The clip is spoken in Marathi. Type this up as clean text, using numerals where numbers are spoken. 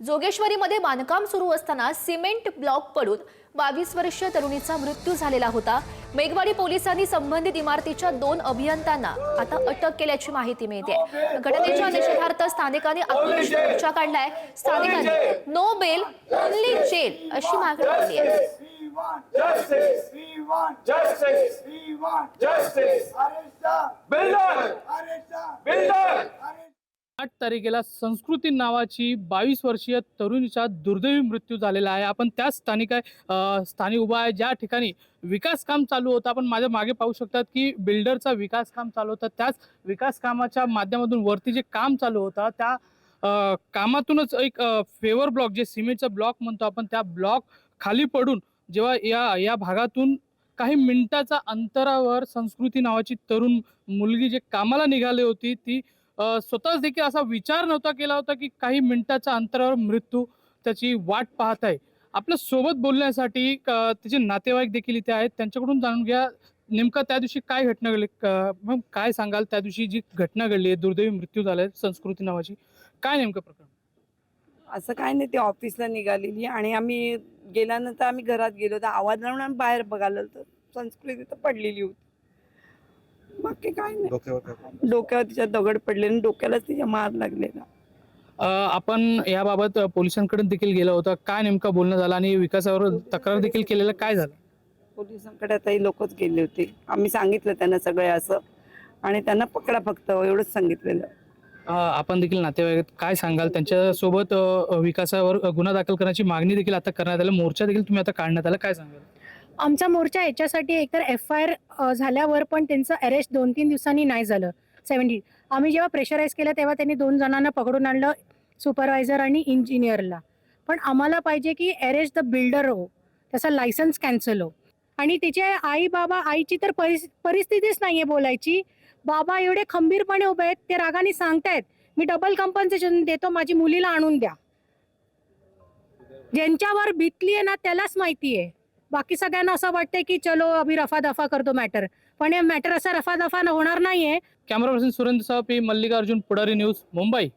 जोगेश्वरीमध्ये बांधकाम सुरू असताना सिमेंट ब्लॉक पडून 22 वर्षीय तरुणीचा मृत्यू झालेला होता। मेघवाडी पोलिसांनी संबंधित इमारतीच्या 2 अभियंत्यांना आता अटक केल्याची माहिती मिळते। घटनेच्या निषेधार्थ स्थानिकांनी आक्रोश मोर्चा काढलाय। स्थानिकांनी नो बेल ओनली जेल अशी मागणी केली आहे। Justice! We want justice! We want justice! Builder! Builder! 8 तारखेला संस्कृती नावाची 22 वर्षीय तरुणीचा दुर्दैवी मृत्यू झालेला आहे। आपण त्याच स्थानी उभा आहे ज्या ठिकाणी विकास काम चालू होतं। आपण माझ्या मागे पाहू शकतात की बिल्डरचा विकास काम चालू होतं। त्याच विकास कामाच्या माध्यमातून वरती जे काम चालू होतं त्या कामातूनच एक फेवर ब्लॉक जे सिमेंटचा ब्लॉक म्हणतो आपण त्या ब्लॉक खाली पडून जेव्हा या भागातून काही मिनिटाच्या अंतरावर संस्कृती नावाची तरुण मुलगी जे कामाला निघाली होती ती स्वतःच देखील असा विचार नव्हता केला होता की काही मिनिटाच्या अंतरावर मृत्यू त्याची वाट पाहत आहे। आपल्या सोबत बोलण्यासाठी त्याचे नातेवाईक देखील इथे आहेत। त्यांच्याकडून जाणून घ्या नेमका त्या दिवशी काय घटना घडली। मग काय सांगाल त्या दिवशी जी घटना घडली आहे दुर्दैवी मृत्यू झालाय संस्कृती नावाची काय नेमकं प्रकरण? असं काय नाही, ते ऑफिसला निघालेली आणि आम्ही गेल्यानंतर आम्ही घरात गेलो तर आवाज लावून आम्ही बाहेर बघायला तर संस्कृती तर पडलेली होती। बाकी काय नाही, डोक्यावर तिच्या दगड पडले आणि डोक्यालाच तिच्या मार लागलेला। आपण याबाबत पोलिसांकडे देखील गेला होता, काय नेमका बोलणं झालं आणि विकासावर तक्रार देखील केलेलं काय झालं? पोलिसांकडे आताही लोकच गेले होते, आम्ही सांगितलं त्यांना सगळे असं आणि त्यांना पकडा फक्त एवढंच सांगितलेलं। आपण देखील नातेवाईक काय सांगाल त्यांच्यासोबत विकासावर गुन्हा दाखल करण्याची मागणी देखील आता करण्यात आली, मोर्चा देखील तुम्ही आता काढण्यात आला, काय सांगाल? आमचा मोर्चा याच्यासाठी एकतर FIR झाल्यावर पण त्यांचं अरेस्ट 2-3 दिवसांनी नाही झालं 70। आम्ही जेव्हा प्रेशराईज केलं तेव्हा त्यांनी 2 जणांना पकडून आणलं, सुपरवायझर आणि इंजिनियरला। पण आम्हाला पाहिजे की अरेस्ट द बिल्डर हो, त्याचा लायसन्स कॅन्सल हो। आणि तिचे आई बाबा, आईची तर परिस्थितीच नाहीये बोलायची। बाबा एवढे खंबीरपणे उभे आहेत, ते रागाने सांगतायत मी डबल कॉम्पन्सेशन देतो, माझी मुलीला आणून द्या। ज्यांच्यावर बितली आहे ना त्यालाच माहिती आहे, बाकी सगळ्यांना असं वाटतंय की चलो अभी रफा दफा करतो मॅटर, पण हे मॅटर असा रफा दफा होणार नाहीये। कॅमेरा पर्सन सुरेंद्र साहब, मल्लिकार्जुन, पुढारी न्यूज, मुंबई।